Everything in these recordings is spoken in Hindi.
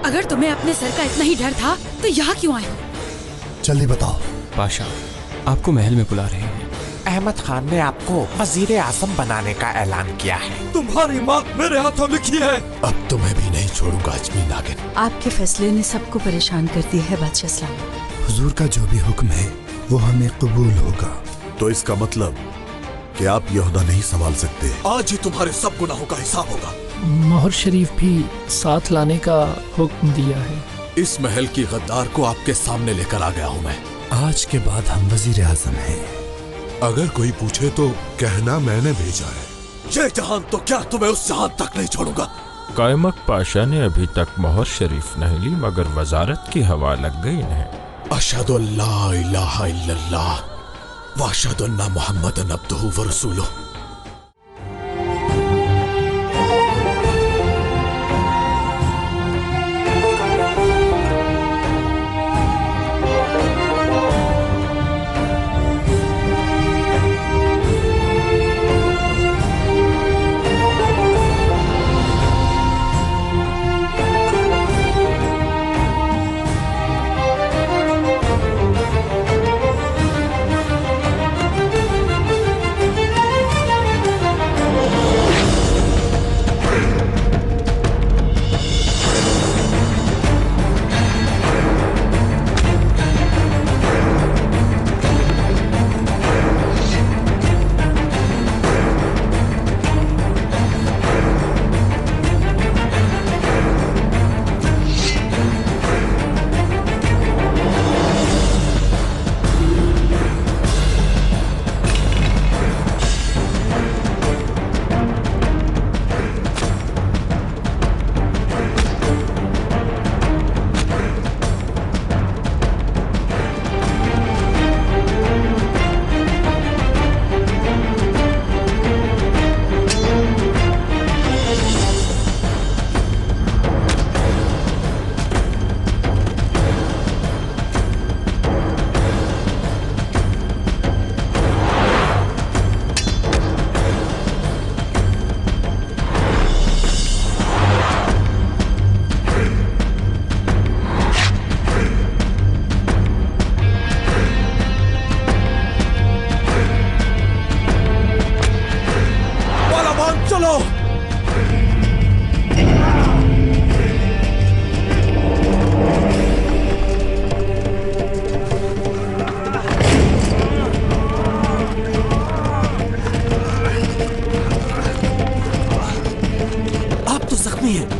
अगर तुम्हें अपने सर का इतना ही डर था तो यहाँ क्यों आए हो? जल्दी बताओ। पाशा, आपको महल में बुला रहे हैं। अहमद खान ने आपको वजीर आजम बनाने का ऐलान किया है। तुम्हारी मौत मेरे हाथों लिखी है। अब तुम्हें भी नहीं छोड़ूंगा अजमी नागिन। आपके फैसले ने सबको परेशान कर दिया है बादशाह सलामत। हुजूर का जो भी हुक्म है वो हमें कबूल होगा। तो इसका मतलब कि आप ये ओहदा नहीं संभाल सकते। आज ही तुम्हारे सब गुनाहों का हिसाब होगा। मोहर शरीफ भी साथ लाने का हुक्म दिया है। इस महल की गद्दार को आपके सामने लेकर आ गया हूँ मैं। आज के बाद हम वजीर आजम हैं। अगर कोई पूछे तो कहना मैंने भेजा है। ये जहान तो क्या तुम्हें उस जहान तक नहीं छोड़ूंगा। कायमक पाशा ने अभी तक मोहर शरीफ नहीं ली, मगर वजारत की हवा लग गई इन्हें। अशहदु अल्ला इलाहा इल्लल्लाह व अशहदु अन्ना मुहम्मदन अब्दुहु व रसूलुहु।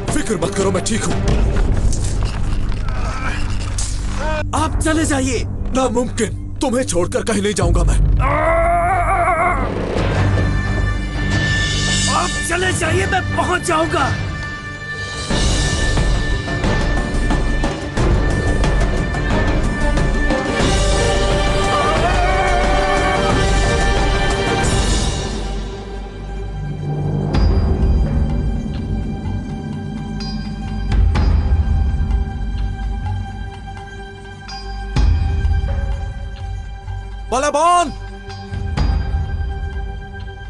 फिक्र मत करो, मैं ठीक हूँ। आप चले जाइए। नामुमकिन, तुम्हें छोड़कर कहीं नहीं जाऊंगा मैं। आप चले जाइए, मैं पहुंच जाऊंगा। बलवान!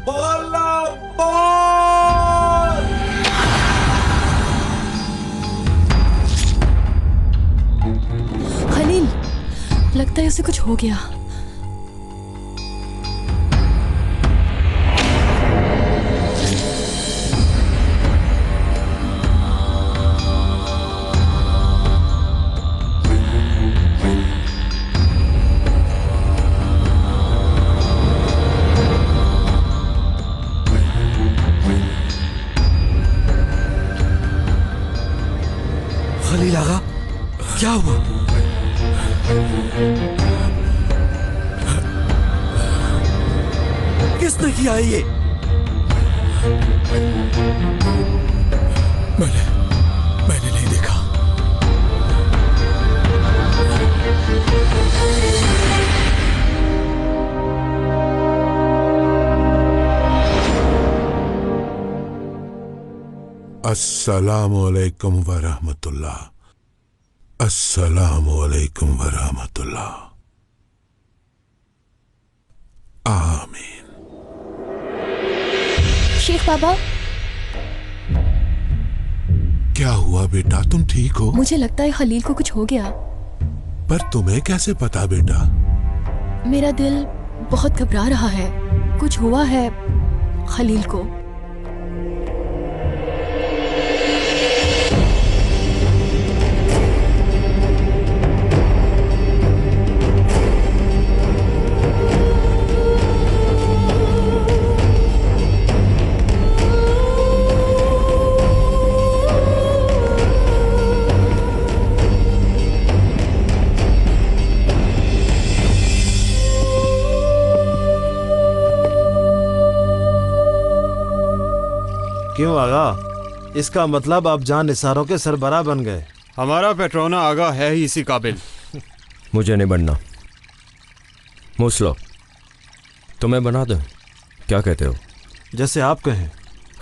बलवान! खलील, लगता है उसे कुछ हो गया। खलील आगा, क्या हुआ? किसने किया है ये? मैंने नहीं देखा। अस्सलामु अलैकुम व रहमतुल्लाह। अस्सलामु अलैकुम व रहमतुल्लाह। आमीन। शेख बाबा, क्या हुआ बेटा, तुम ठीक हो? मुझे लगता है खलील को कुछ हो गया। पर तुम्हें कैसे पता बेटा? मेरा दिल बहुत घबरा रहा है, कुछ हुआ है खलील को। क्यों आगा? इसका मतलब आप जान निसारों के सरबराह बन गए। हमारा पेट्रोना आगा है ही इसी काबिल। मुझे नहीं बनना। मूसलो, तुम्हें बना दो, क्या कहते हो? जैसे आप कहें।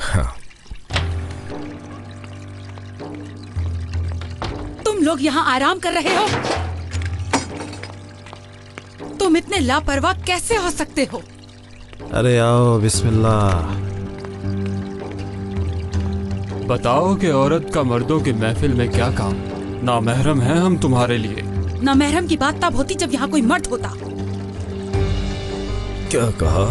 हाँ। तुम लोग यहाँ आराम कर रहे हो? तुम इतने लापरवाह कैसे हो सकते हो? अरे आओ, बिस्मिल्लाह। बताओ कि औरत का मर्दों की महफिल में क्या काम? नामहरम हैं हम तुम्हारे लिए। नामहरम की बात तब होती जब यहाँ कोई मर्द होता। क्या कहा?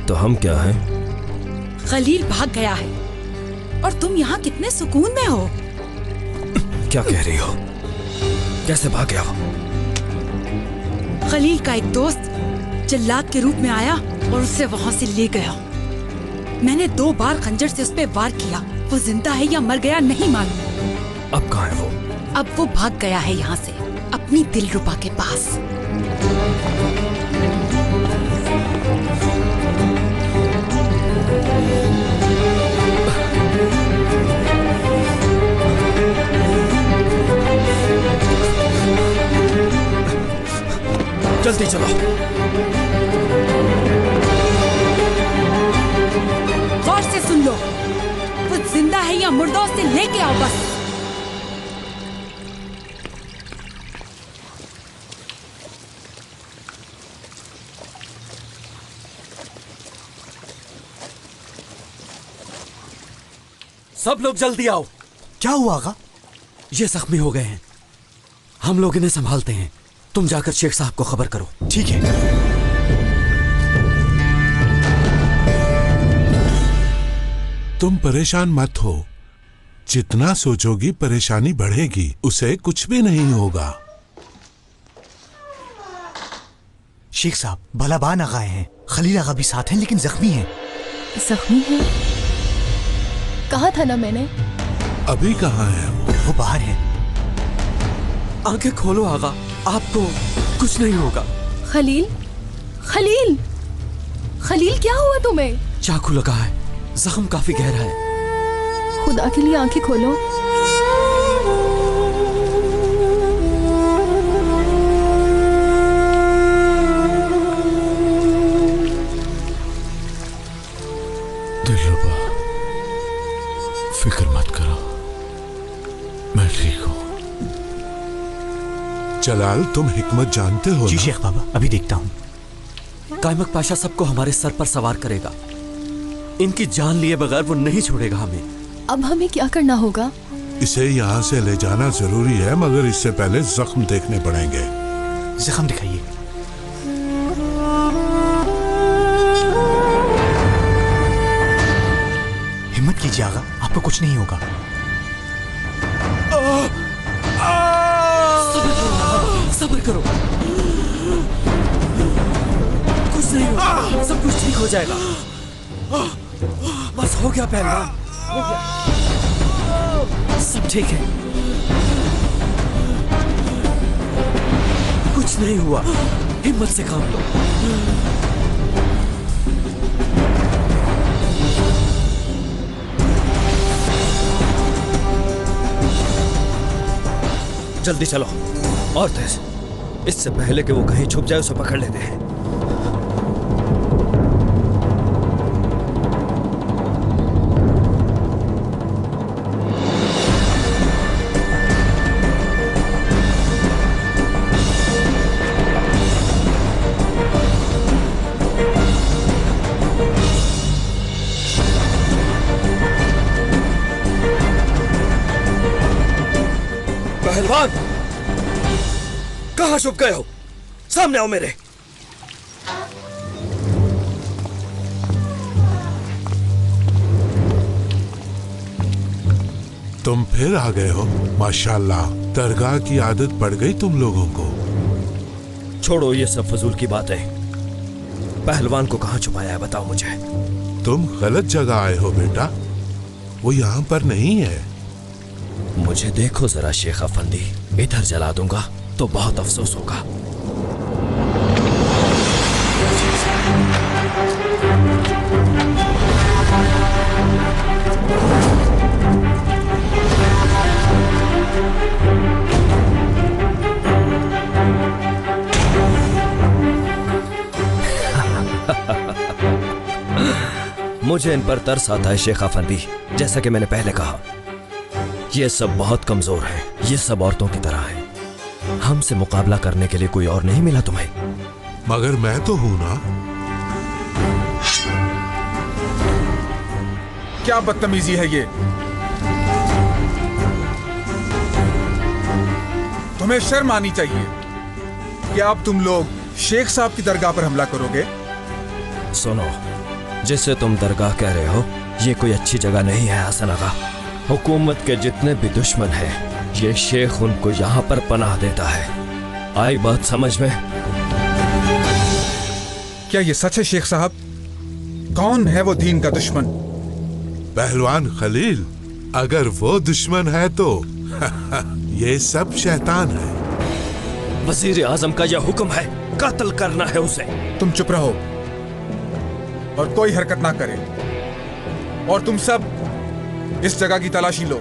तो हम क्या हैं? खलील भाग गया है और तुम यहाँ कितने सुकून में हो। क्या कह रही हो? कैसे भाग गया? खलील का एक दोस्त जल्लाद के रूप में आया और उसे वहाँ से ले गया। मैंने 2 बार खंजर से उस पे वार किया। वो जिंदा है या मर गया नहीं मालूम। अब कहाँ है वो? अब वो भाग गया है यहाँ से, अपनी दिलरुबा के पास। जल्दी चलो। गौर से सुन लो, वो जिंदा है या मुर्दा, उसे लेके आओ बस। सब लोग जल्दी आओ। क्या हुआ आगा? ये जख्मी हो गए हैं, हम लोग इन्हें संभालते हैं। तुम जाकर शेख साहब को खबर करो। ठीक है। तुम परेशान मत हो, जितना सोचोगी परेशानी बढ़ेगी, उसे कुछ भी नहीं होगा। शेख साहब, भलाबान आगा हैं, खलील आगा भी साथ हैं, लेकिन जख्मी हैं। जख्मी है? कहा था ना मैंने। अभी कहाँ है वो बाहर है। आंखें खोलो आगा, आपको कुछ नहीं होगा। खलील, खलील, खलील क्या हुआ तुम्हें? चाकू लगा है, जख्म काफी गहरा है। खुदा के लिए आंखें खोलो। दिलरुबा, फिक्र मत करो, मैं ठीक हूँ। जलाल, तुम हिकमत जानते हो? जी शेख बाबा, अभी देखता हूँ। कायमक पाशा सबको हमारे सर पर सवार करेगा। इनकी जान लिए बगैर वो नहीं छोड़ेगा हमें। अब हमें क्या करना होगा? इसे यहाँ से ले जाना जरूरी है, मगर इससे पहले जख्म देखने पड़ेंगे। जख्म दिखाइए। हिम्मत कीजिए आगा, आपको कुछ नहीं होगा। सब्र करो, कुछ नहीं होगा, सब कुछ ठीक हो जाएगा। बस हो गया पहलवान, हो गया, सब ठीक है, कुछ नहीं हुआ। हिम्मत से काम लो। जल्दी चलो और तेज, इससे पहले कि वो कहीं छुप जाए उसे पकड़ लेते हैं। पहलवान, कहां छुप गए हो? सामने आओ मेरे। तुम फिर आ गए हो, माशाल्लाह। दरगाह की आदत पड़ गई तुम लोगों को। छोड़ो ये सब फजूल की बातें। पहलवान को कहां छुपाया है बताओ मुझे। तुम गलत जगह आए हो बेटा, वो यहाँ पर नहीं है। मुझे देखो जरा शेख अफंदी, इधर जला दूंगा तो बहुत अफसोस होगा। मुझे इन पर तरस आता है शेख अफंदी। जैसा कि मैंने पहले कहा, ये सब बहुत कमजोर हैं। ये सब औरतों की तरह हैं। हमसे मुकाबला करने के लिए कोई और नहीं मिला तुम्हें? मगर मैं तो हूं ना। क्या बदतमीजी है ये? तुम्हें शर्म आनी चाहिए कि अब तुम लोग शेख साहब की दरगाह पर हमला करोगे। सुनो, जिसे तुम दरगाह कह रहे हो, ये कोई अच्छी जगह नहीं है हसन आगा। हुकूमत के जितने भी दुश्मन हैं, ये शेख उनको यहाँ पर पनाह देता है। आई बात समझ में? क्या ये सच है शेख साहब? कौन है वो दीन का दुश्मन? पहलवान खलील, अगर वो दुश्मन है तो ये सब शैतान है। वजीर आजम का यह हुक्म है, कत्ल करना है उसे। तुम चुप रहो और कोई हरकत ना करे, और तुम सब इस जगह की तलाशी लो।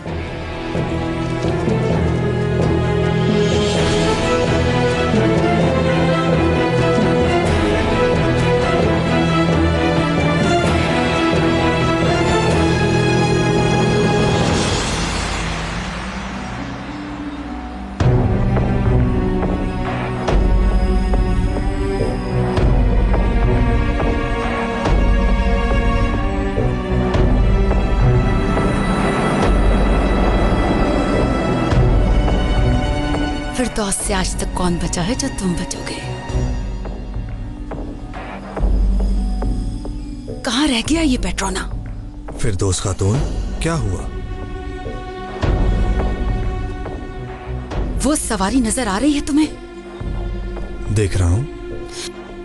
फिरदौस से आज तक कौन बचा है जो तुम बचोगे? कहाँ रह गया ये पेट्रोना? फिरदौस खातून, क्या हुआ? वो सवारी नजर आ रही है तुम्हें? देख रहा हूँ।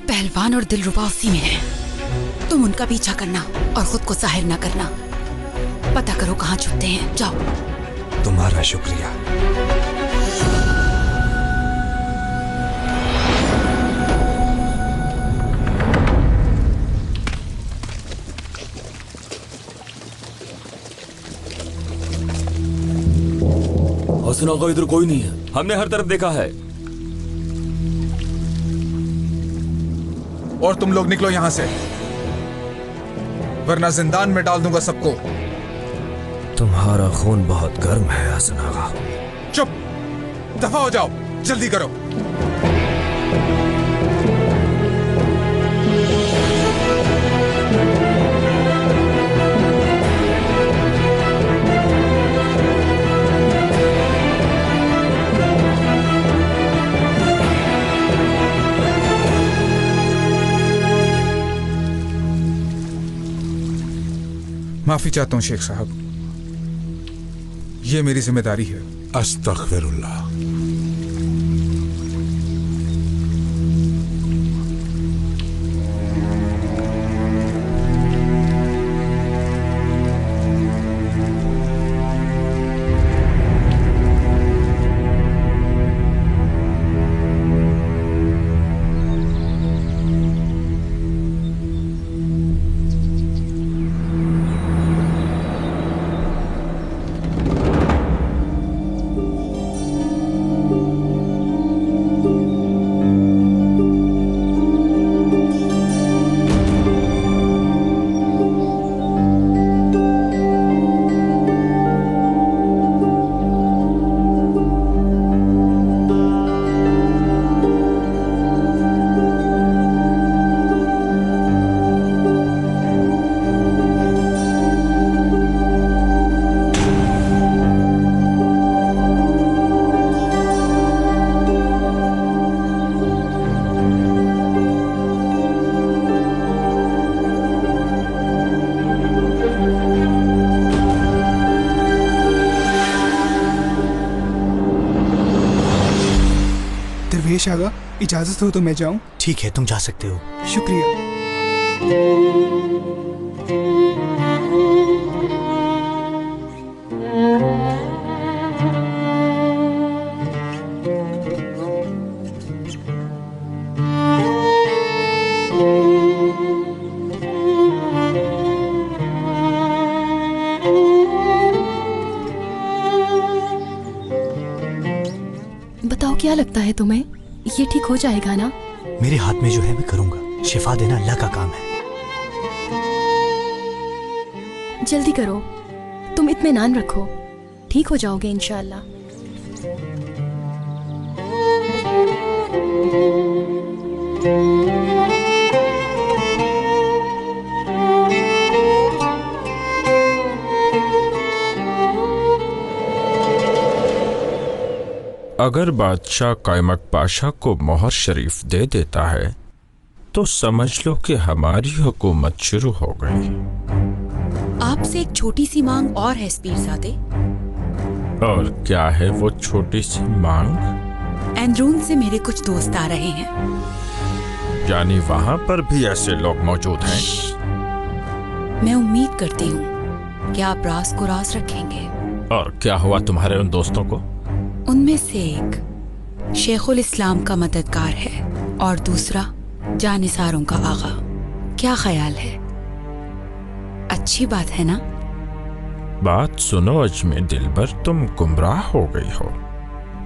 पहलवान और दिलरुबा उसी में है। तुम उनका पीछा करना और खुद को जाहिर ना करना। पता करो कहाँ छुपते हैं। जाओ। तुम्हारा शुक्रिया। हसन आगा, इधर कोई नहीं है। हमने हर तरफ देखा है। और तुम लोग निकलो यहां से, वरना जिंदान में डाल दूंगा सबको। तुम्हारा खून बहुत गर्म है हसन आगा। चुप, दफा हो जाओ, जल्दी करो। माफी चाहता हूं शेख साहब, ये मेरी जिम्मेदारी है। अस्तगफिरुल्लाह। दरवेश आगा, इजाजत हो तो मैं जाऊं? ठीक है, तुम जा सकते हो। शुक्रिया। बताओ क्या लगता है तुम्हें, ये ठीक हो जाएगा ना? मेरे हाथ में जो है मैं करूंगा। शिफा देना अल्लाह का काम है। जल्दी करो, तुम इत्मीनान रखो, ठीक हो जाओगे इंशाअल्लाह। अगर बादशाह कायमक पाशा को मोहर शरीफ दे देता है तो समझ लो कि हमारी हुकूमत शुरू हो गई। आपसे एक छोटी सी मांग और है पीरजादे। और क्या है वो छोटी सी मांग? एंद्रून से मेरे कुछ दोस्त आ रहे हैं। यानी वहां पर भी ऐसे लोग मौजूद हैं? मैं उम्मीद करती हूँ कि आप राज को राज रखेंगे। और क्या हुआ तुम्हारे उन दोस्तों को? उनमें से एक शेखुल इस्लाम का मददगार है और दूसरा जानिसारों का आगा। क्या ख्याल है? अच्छी बात है ना? बात सुनो अजमे दिलबर, तुम गुमराह हो गई हो।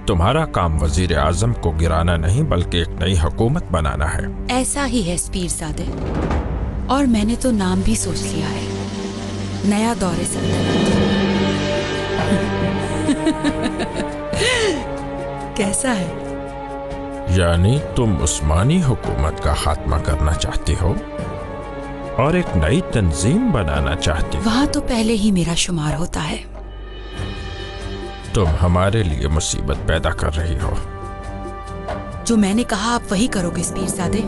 तुम्हारा काम वजीर आजम को गिराना नहीं बल्कि एक नई हुकूमत बनाना है। ऐसा ही है पीरजादे, और मैंने तो नाम भी सोच लिया है, नया दौरे सल्तनत। कैसा है? यानी तुम उस्मानी हुकूमत का खात्मा करना चाहती हो और एक नई तंजीम बनाना चाहती हो? वहाँ तो पहले ही मेरा शुमार होता है। तुम हमारे लिए मुसीबत पैदा कर रही हो। जो मैंने कहा आप वही करोगे पीरजादे,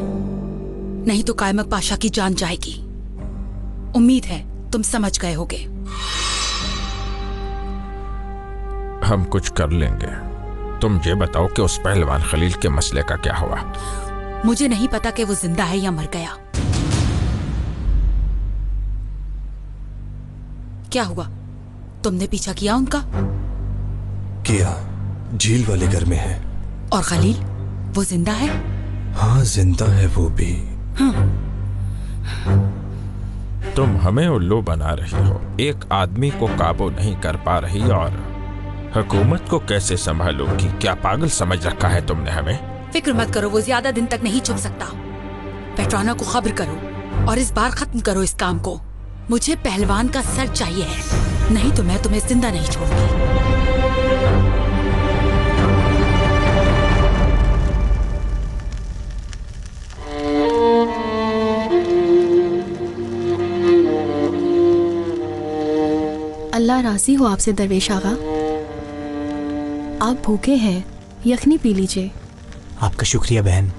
नहीं तो कायमक पाशा की जान जाएगी। उम्मीद है तुम समझ गए होगे। हम कुछ कर लेंगे। तुम ये बताओ कि उस पहलवान खलील के मसले का क्या हुआ? मुझे नहीं पता कि वो जिंदा है या मर गया। क्या हुआ? तुमने पीछा किया उनका? किया, झील वाले घर में है। और खलील वो जिंदा है? हाँ जिंदा है वो भी। हाँ। तुम हमें उल्लू बना रही हो। एक आदमी को काबू नहीं कर पा रही और हुकूमत को कैसे संभालोगी? क्या पागल समझ रखा है तुमने हमें? फिक्र मत करो, वो ज्यादा दिन तक नहीं छुप सकता। पेट्राना को खबर करो और इस बार खत्म करो इस काम को। मुझे पहलवान का सर चाहिए है, नहीं तो मैं तुम्हें जिंदा नहीं छोड़ूंगी। अल्लाह राजी हो आपसे दरवेश आगा। आप भूखे हैं, यखनी पी लीजिए। आपका शुक्रिया बहन।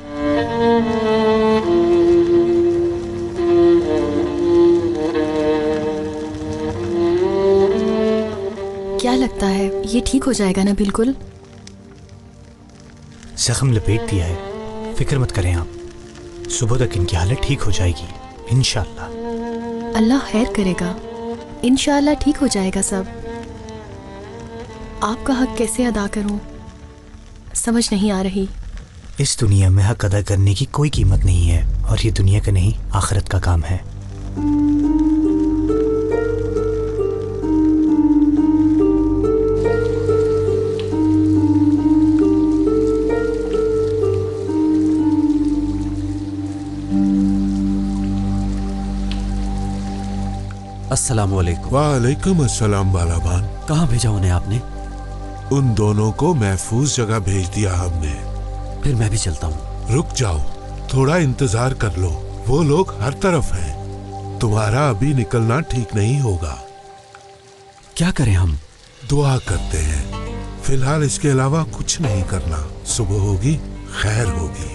क्या लगता है ये ठीक हो जाएगा ना? बिल्कुल। जख्म लपेट दिया है, फिक्र मत करें आप। सुबह तक इनकी हालत ठीक हो जाएगी इंशाअल्लाह। अल्लाह खैर करेगा, इंशाअल्लाह ठीक हो जाएगा सब। आपका हक कैसे अदा करूं, समझ नहीं आ रही। इस दुनिया में हक अदा करने की कोई कीमत नहीं है, और ये दुनिया का नहीं आखिरत का काम है। अस्सलामुअलैकुम। वालेकुम अस्सलाम बालाबान। कहाँ भेजा उन्हें आपने? उन दोनों को महफूज जगह भेज दिया हमने। फिर मैं भी चलता हूँ। रुक जाओ, थोड़ा इंतजार कर लो। वो लोग हर तरफ हैं। तुम्हारा अभी निकलना ठीक नहीं होगा। क्या करें हम? दुआ करते हैं। फिलहाल इसके अलावा कुछ नहीं करना। सुबह होगी खैर होगी।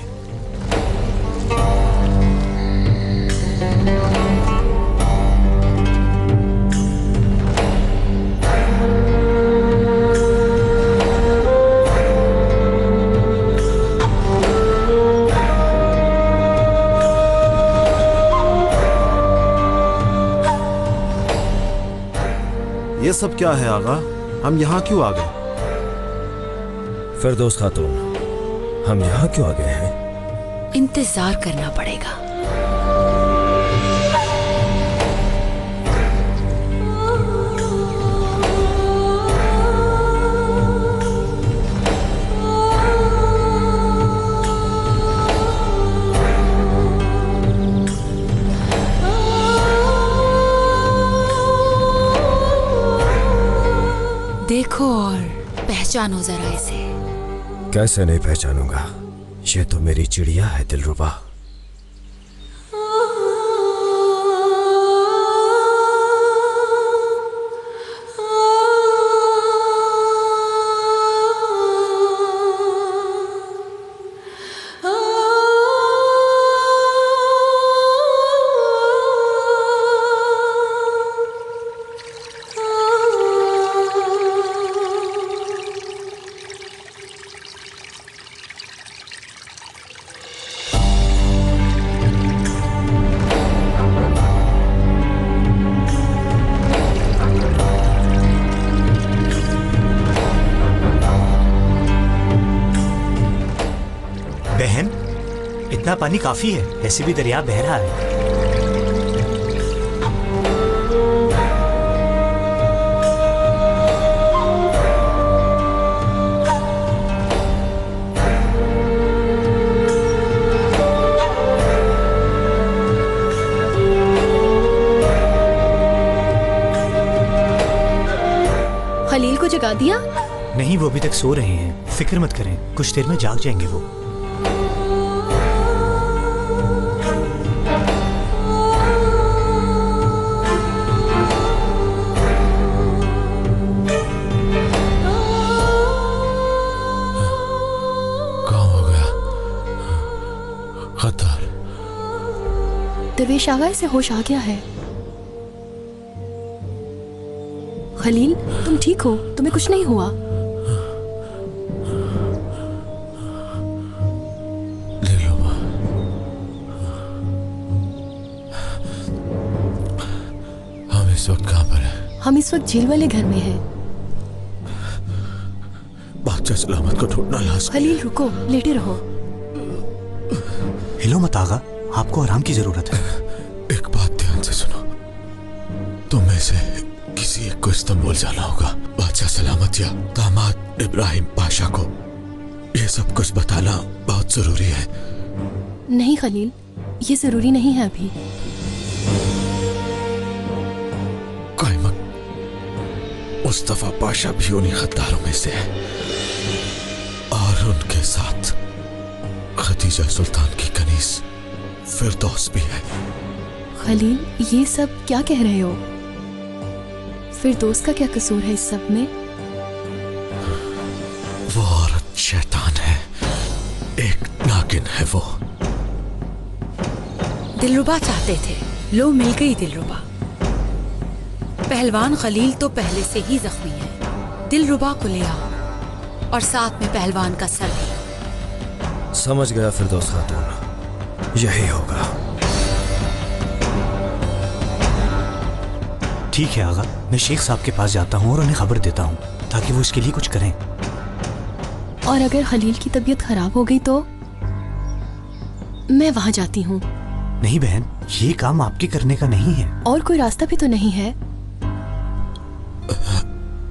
सब क्या है आगा? हम यहाँ क्यों आ गए? फिरदौस खातून, हम यहाँ क्यों आ गए हैं? इंतजार करना पड़ेगा। देखो और पहचानो जरा इसे। कैसे नहीं पहचानूंगा? ये तो मेरी चिड़िया है दिलरुबा। बहन, इतना पानी काफी है, ऐसे भी दरिया बह रहा है। खलील को जगा दिया? नहीं, वो अभी तक सो रहे हैं। फिक्र मत करें, कुछ देर में जाग जाएंगे वो। दरवेश आगा, से होश आ गया है। खलील, तुम ठीक हो? तुम्हें कुछ नहीं हुआ? हम इस वक्त कहाँ पर हैं? हम इस वक्त झील वाले घर में हैं। बादशाह सलामत को ढूंढना लाजमी। खलील रुको, लेटे रहो। हिलो मत आगा, आपको आराम की जरूरत है। एक बात ध्यान से सुनो, तुम में से किसी एक को इस्तांबुल जाना होगा। बादशाह सलामत या दामाद इब्राहिम पाशा को ये सब कुछ बताना बहुत जरूरी है। नहीं खलील, ये जरूरी नहीं है अभी। मुस्तफा पाशा भी उन्हीं गद्दारों में से है और उनके साथ खदीजा सुल्तान की कनीज फिरदौस भी है। खलील, ये सब क्या कह रहे हो? फिरदौस का क्या कसूर है इस सब में? वो औरत शैतान है, एक नागिन है वो। दिलरुबा चाहते थे, लो मिल गई दिलरुबा। पहलवान खलील तो पहले से ही जख्मी है। दिलरुबा को ले आओ और साथ में पहलवान का सर भी। समझ गया फिरदौस खातून, यही होगा। ठीक है आगा, मैं शेख साहब के पास जाता हूँ और उन्हें खबर देता हूँ ताकि वो इसके लिए कुछ करें। और अगर खलील की तबीयत खराब हो गई तो मैं वहां जाती हूँ। नहीं बहन, ये काम आपके करने का नहीं है। और कोई रास्ता भी तो नहीं है।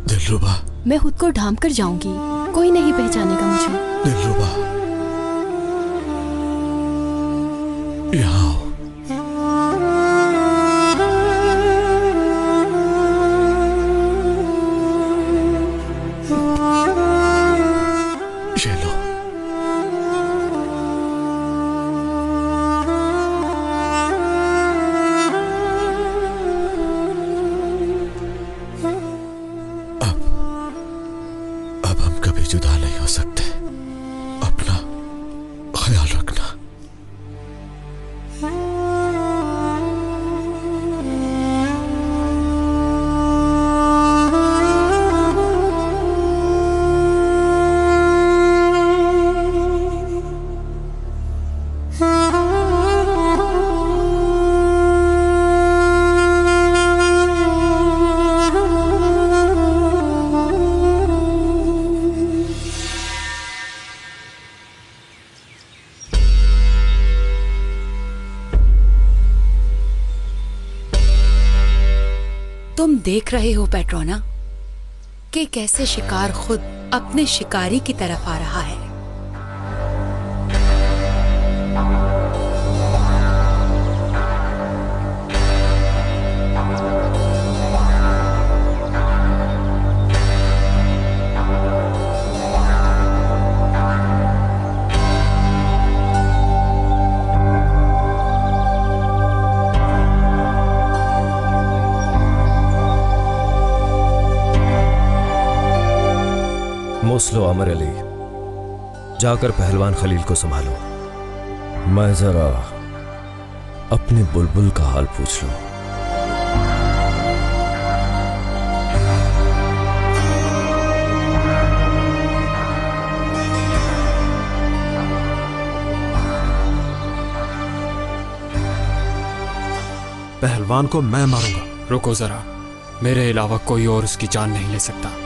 दिलरुबा, मैं खुद को ढांप कर जाऊंगी, कोई नहीं पहचानेगा मुझे। दिलरुबा, यहाँ आओ। ये लो। अब हम कभी जुदा नहीं हो सकते। अपना ख्याल रखना। देख रहे हो पेट्रोना कि कैसे शिकार खुद अपने शिकारी की तरफ आ रहा है। लो अमर अली, जाकर पहलवान खलील को संभालो। मैं जरा अपने बुलबुल का हाल पूछ लूं। पहलवान को मैं मारूंगा। रुको जरा, मेरे अलावा कोई और उसकी जान नहीं ले सकता।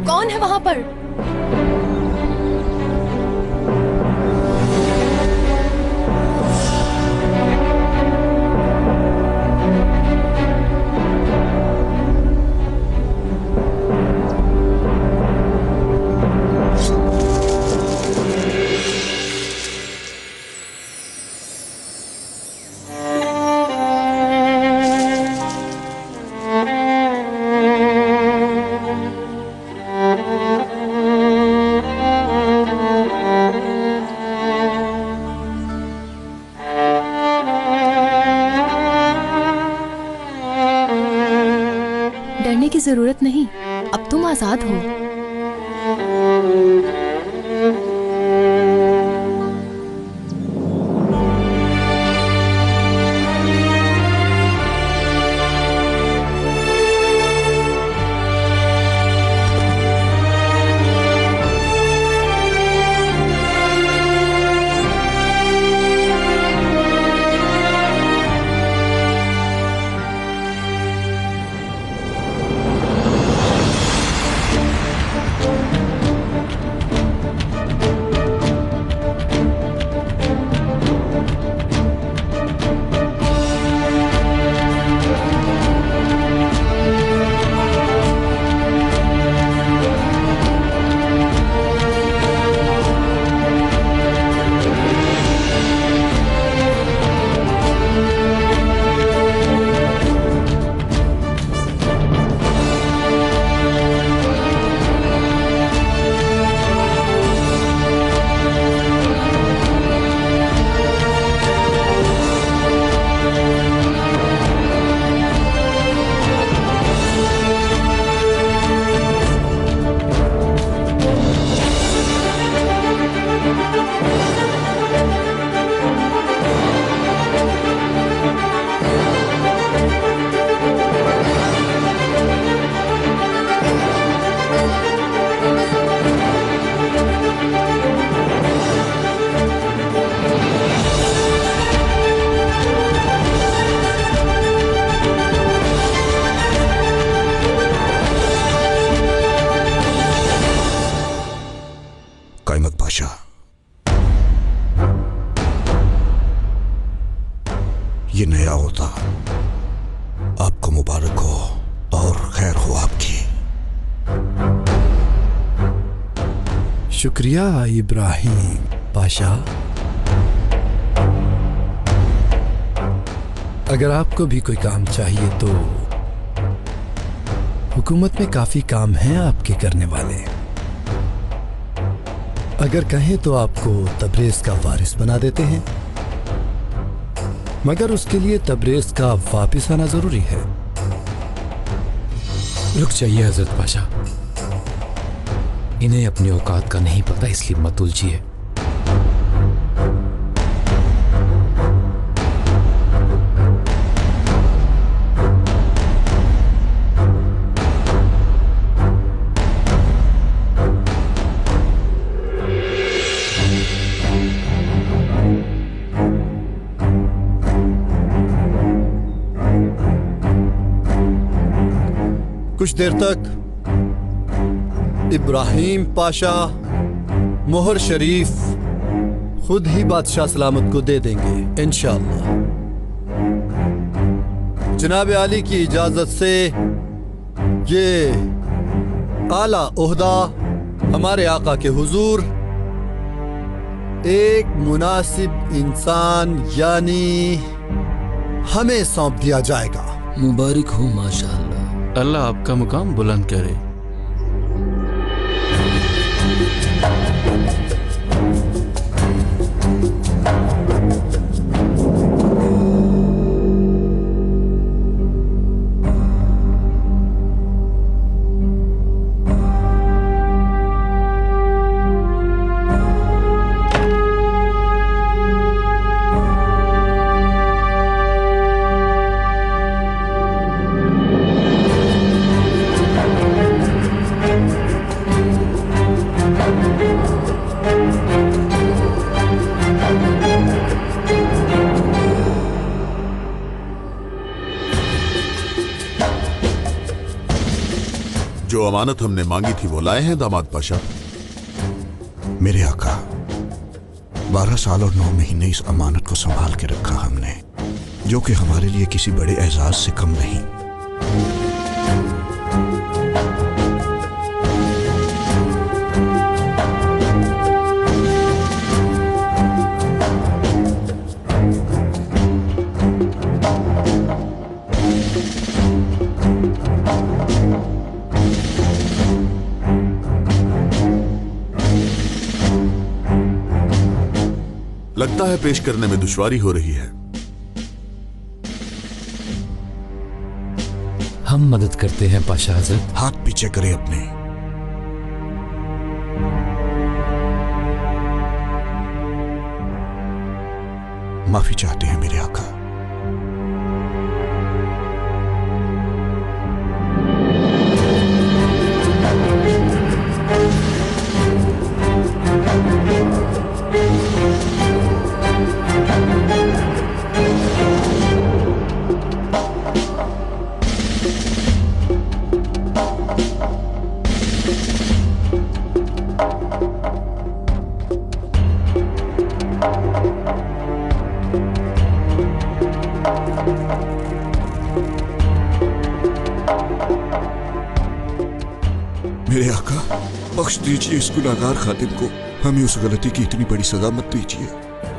कौन है वहां पर? डरने की जरूरत नहीं, अब तुम आजाद हो। ये नया होता। आपको मुबारक हो और खैर हो आपकी। शुक्रिया इब्राहिम पाशा। अगर आपको भी कोई काम चाहिए तो हुकूमत में काफी काम हैं आपके करने वाले। अगर कहें तो आपको तबरेज का वारिस बना देते हैं, मगर उसके लिए तबरेज का वापिस आना जरूरी है। रुक जाइए हजरत पाशा, इन्हें अपनी औकात का नहीं पता, इसलिए मत उलझिए। कुछ देर तक इब्राहिम पाशा मोहर शरीफ खुद ही बादशाह सलामत को दे देंगे इंशाअल्लाह। जनाब आली की इजाजत से ये आला ओहदा हमारे आका के हुजूर एक मुनासिब इंसान यानी हमें सौंप दिया जाएगा। मुबारक हो माशाअल्लाह। अल्लाह आपका मुकाम बुलंद करे। जो अमानत हमने मांगी थी वो लाए हैं दामाद पाशा? मेरे आका, 12 साल और 9 महीने इस अमानत को संभाल के रखा हमने, जो कि हमारे लिए किसी बड़े एजाज से कम नहीं। लगता है पेश करने में दुश्वारी हो रही है। हम मदद करते हैं पाशा हज़रत। हाथ पीछे करें अपने। माफी चाहते हैं मेरे आका। मेरे आका, बख्श दीजिए इस गुनाहगार खातिम को। हमें उस गलती की इतनी बड़ी सजा मत दीजिए।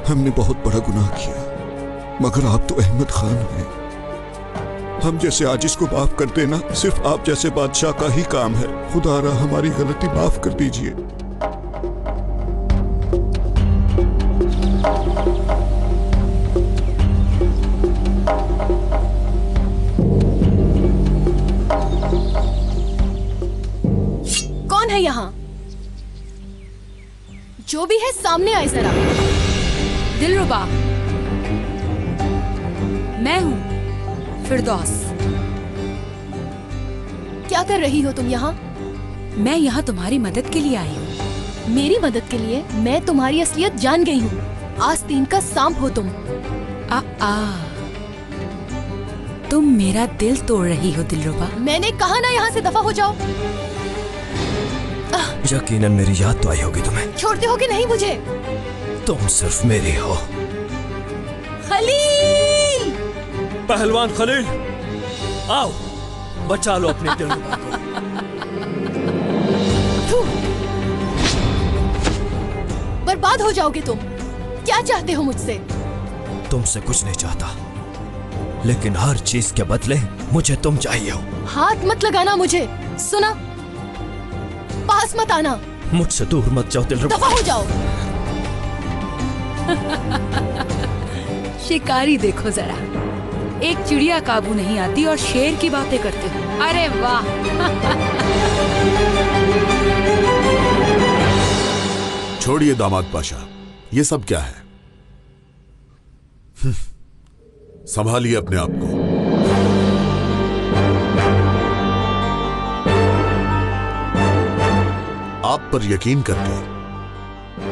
हमने बहुत बड़ा गुनाह किया, मगर आप तो अहमद खान हैं। हम जैसे आजिज को माफ कर देना सिर्फ आप जैसे बादशाह का ही काम है। खुदारा हमारी गलती माफ कर दीजिए। कौन है यहाँ? जो भी है सामने आए जरा। दिलरुबा, मैं हूँ फिरदौस। क्या कर रही हो तुम यहाँ? मैं यहाँ तुम्हारी मदद के लिए आई हूँ। मेरी मदद के लिए? मैं तुम्हारी असलियत जान गई हूँ। आस्तीन का सांप हो तुम। तुम मेरा दिल तोड़ रही हो दिलरुबा। मैंने कहा ना यहाँ से दफा हो जाओ। यकीनन मेरी याद तो आई होगी तुम्हें। छोड़ते हो कि नहीं मुझे? तुम सिर्फ मेरी हो। खलील! पहलवान खलील, आओ बचा लो अपने दिलरुबा को। बर्बाद हो जाओगे तुम। क्या चाहते हो मुझसे? तुमसे कुछ नहीं चाहता। लेकिन हर चीज के बदले मुझे तुम चाहिए हो। हाथ मत लगाना मुझे, सुना? पास मत आना। मुझसे दूर मत जाओ दिलरुबा। दफा हो जाओ। शिकारी देखो जरा, एक चिड़िया काबू नहीं आती और शेर की बातें करते हो। अरे वाह। छोड़िए दामाद पाशा, ये सब क्या है? संभालिए अपने आप को। आप पर यकीन करके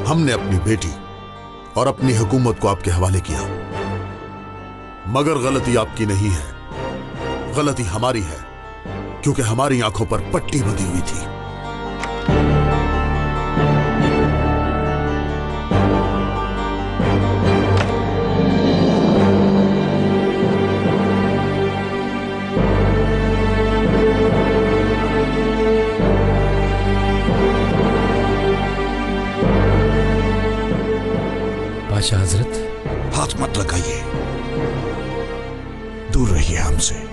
हमने अपनी बेटी और अपनी हुकूमत को आपके हवाले किया, मगर गलती आपकी नहीं है, गलती हमारी है, क्योंकि हमारी आंखों पर पट्टी बंधी हुई थी। बादशाह हजरत, हाथ मत लगाइए, दूर रहिए हमसे।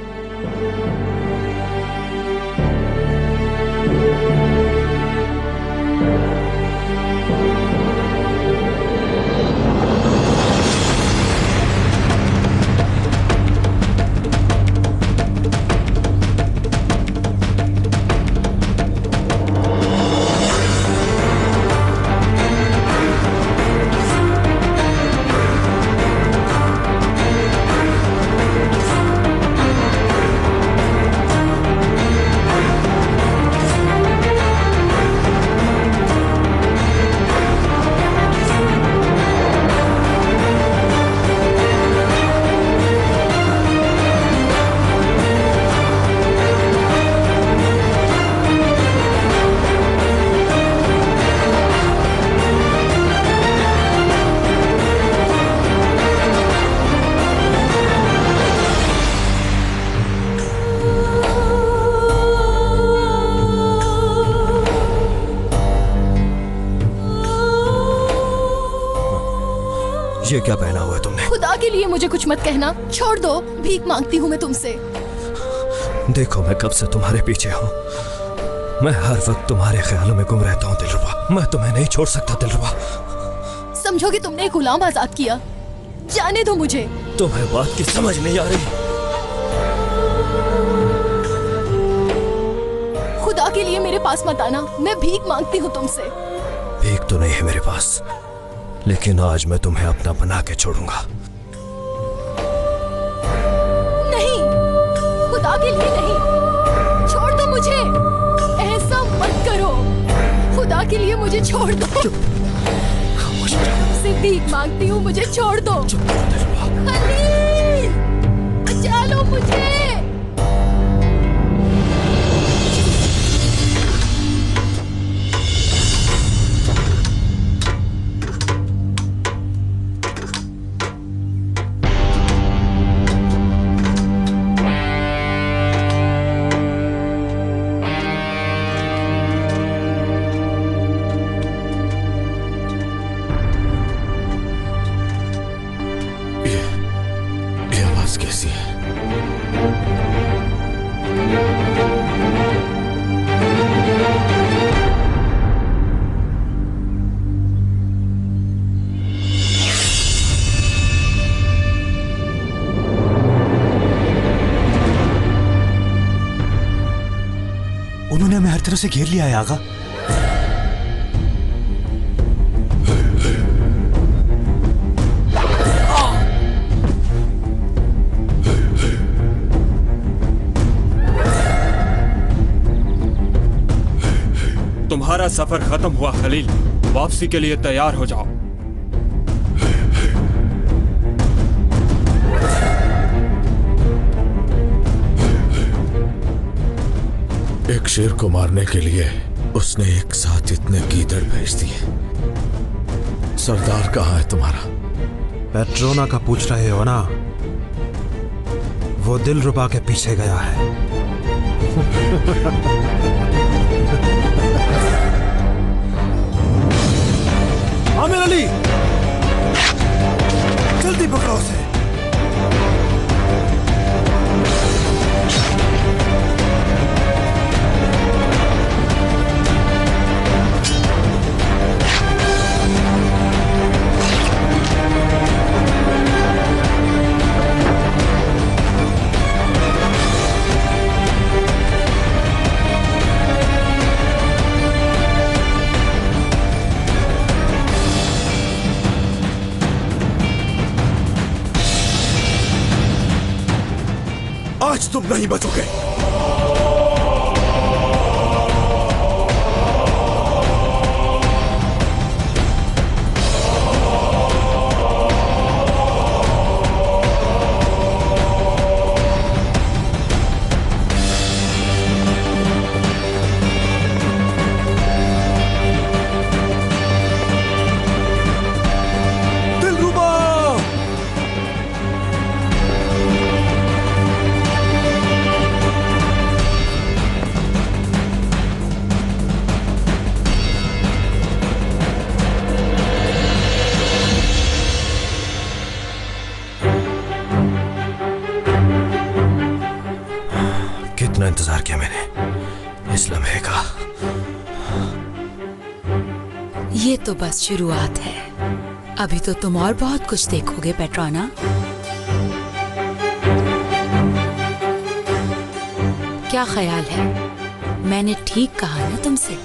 ये क्या पहना हुआ है तुमने? खुदा के लिए मुझे कुछ मत कहना, छोड़ दो, भीख मांगती हूँ मैं तुमसे। देखो मैं कब से तुम्हारे पीछे हूँ, मैं हर वक्त तुम्हारे ख्यालों में गुम रहता हूँ दिलरुबा, मैं तुम्हें नहीं छोड़ सकता दिलरुबा। समझोगे तुमने एक गुलाम आजाद किया, जाने दो मुझे। तुम्हें बात की समझ नहीं आ रही। खुदा के लिए मेरे पास मत आना, मैं भीख मांगती हूँ तुमसे। भीख तो नहीं है मेरे पास, लेकिन आज मैं तुम्हें अपना बना के छोड़ूंगा। नहीं, खुदा के लिए नहीं, छोड़ दो मुझे, ऐसा मत करो, खुदा के लिए मुझे छोड़ दो। तुमसे भीख मांगती हूँ, मुझे छोड़ दो। खलील, बचा लो मुझे। कैसी है? उन्होंने हमें हर तरफ से घेर लिया है आगा। तुम्हारा सफर खत्म हुआ खलील, वापसी के लिए तैयार हो जाओ। एक शेर को मारने के लिए उसने एक साथ इतने गीदड़ भेज दिए। सरदार कहाँ है तुम्हारा? पेट्रोना का पूछ रहे हो ना? वो दिलरुबा के पीछे गया है। आमिर अली, जल्दी पकड़ो उसे। तुम नहीं बचोगे। कितना इंतजार किया मैंने इस लम्हे का। ये तो बस शुरुआत है, अभी तो तुम और बहुत कुछ देखोगे पेट्रोना। क्या ख्याल है, मैंने ठीक कहा ना तुमसे?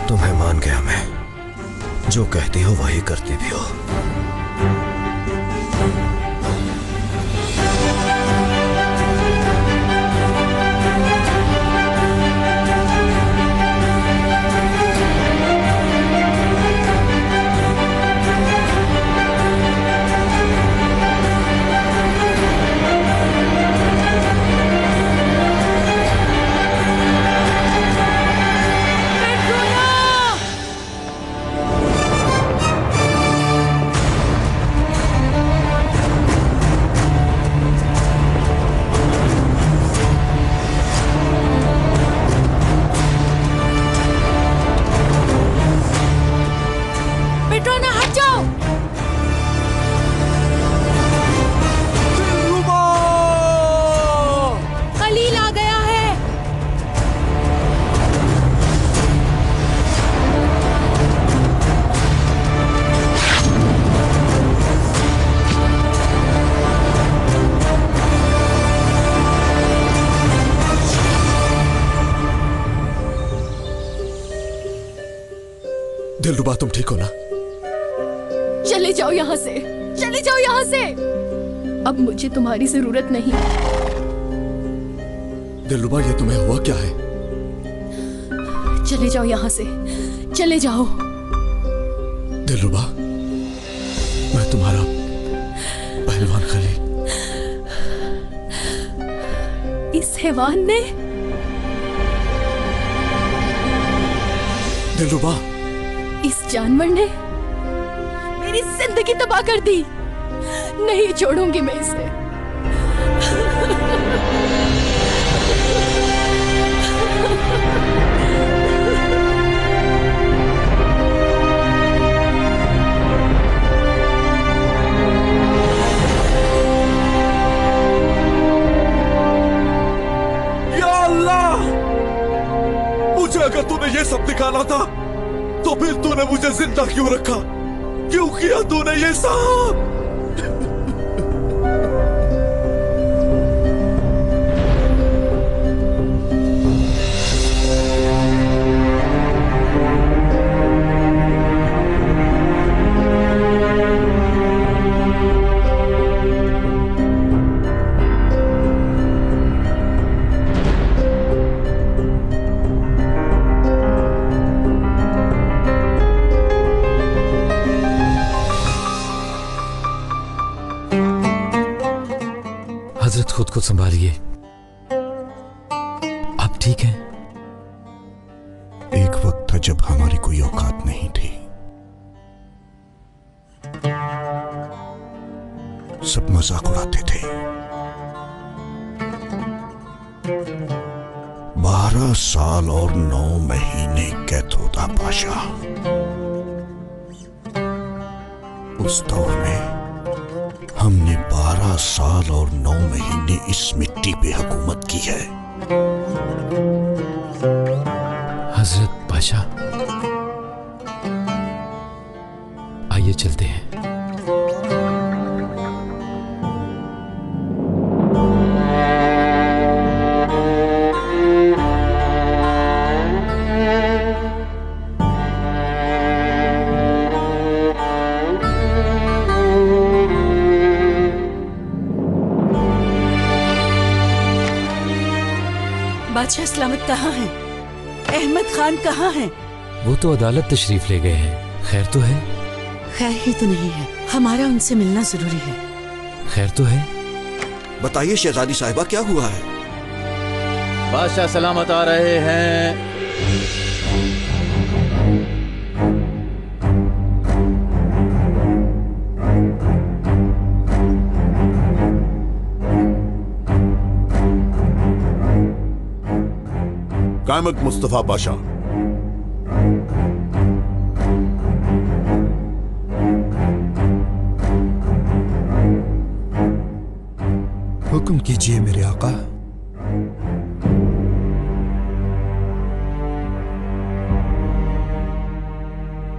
तुम्हें मान गया मैं, जो कहती हो वही करती भी हो। दिलरुबा, तुम ठीक हो ना? चले जाओ यहाँ से, चले जाओ यहाँ से। अब मुझे तुम्हारी जरूरत नहीं। दिलरुबा, ये तुम्हें हुआ क्या है? चले जाओ यहाँ से, चले जाओ। दिलरुबा, मैं तुम्हारा पहलवान खलील। इस हैवान ने? दिलरुबा, इस जानवर ने मेरी जिंदगी तबाह कर दी। नहीं छोड़ूंगी मैं इसे। या अल्लाह, मुझे अगर तूने ये सब दिखाना था तो फिर तूने मुझे जिंदा क्यों रखा? क्यों किया तूने ये सब? हजरत, खुद को संभालिए। आप ठीक हैं? एक वक्त था जब हमारी कोई औकात नहीं थी। सब मजाक उड़ाते थे। 12 साल और 9 महीने कैद होता पाशा। उस दौर में हमने 12 साल और 9 महीने इस मिट्टी पे हुकूमत की है। हजरत पाशा, आइए चलते हैं। बादशाह सलामत कहाँ हैं? अहमद खान कहाँ हैं? वो तो अदालत तशरीफ ले गए हैं। खैर तो है? खैर ही तो नहीं है, हमारा उनसे मिलना जरूरी है। खैर तो है? बताइए शहजादी साहिबा, क्या हुआ है? बादशाह सलामत आ रहे हैं। कायमक मुस्तफा पाशा, हुक्म कीजिए मेरे आका।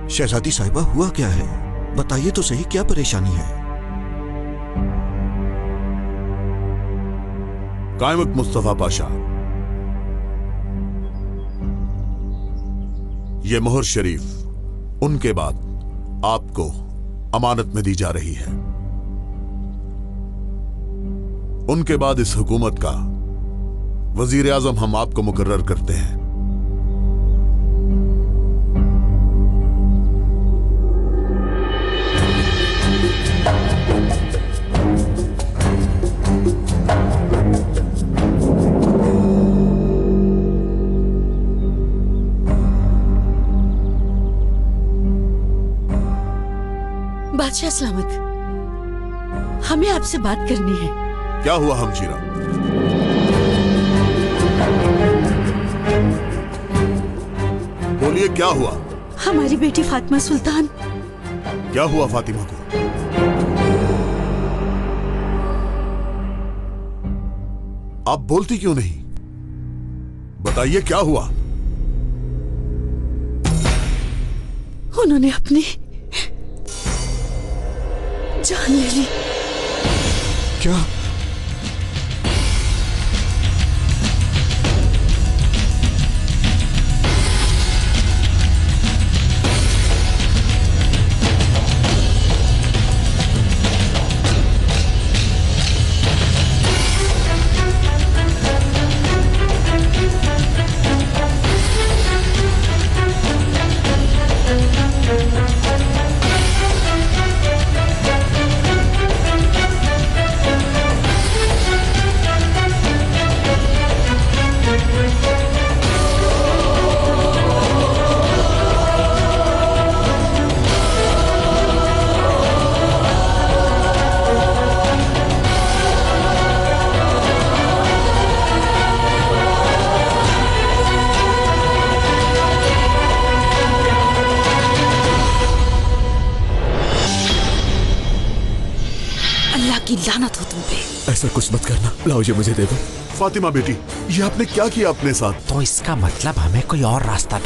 शहजादी साहिबा, हुआ क्या है? बताइए तो सही, क्या परेशानी है? कायमक मुस्तफा पाशा, ये मोहर शरीफ उनके बाद आपको अमानत में दी जा रही है। उनके बाद इस हुकूमत का वजीर आजम हम आपको मुकर्रर करते हैं। बादशाह सलामत, हमें आपसे बात करनी है। क्या हुआ हमशीरा? बोलिए, क्या हुआ? हमारी बेटी फातिमा सुल्तान। क्या हुआ फातिमा को? आप बोलती क्यों नहीं? बताइए क्या हुआ? उन्होंने अपनी जान ले ली। क्या? की लानत हो तुम पे। ऐसा कुछ मत करना, लाओ ये मुझे दे दो। फातिमा बेटी, ये आपने क्या किया अपने साथ? तो इसका मतलब हमें कोई और रास्ता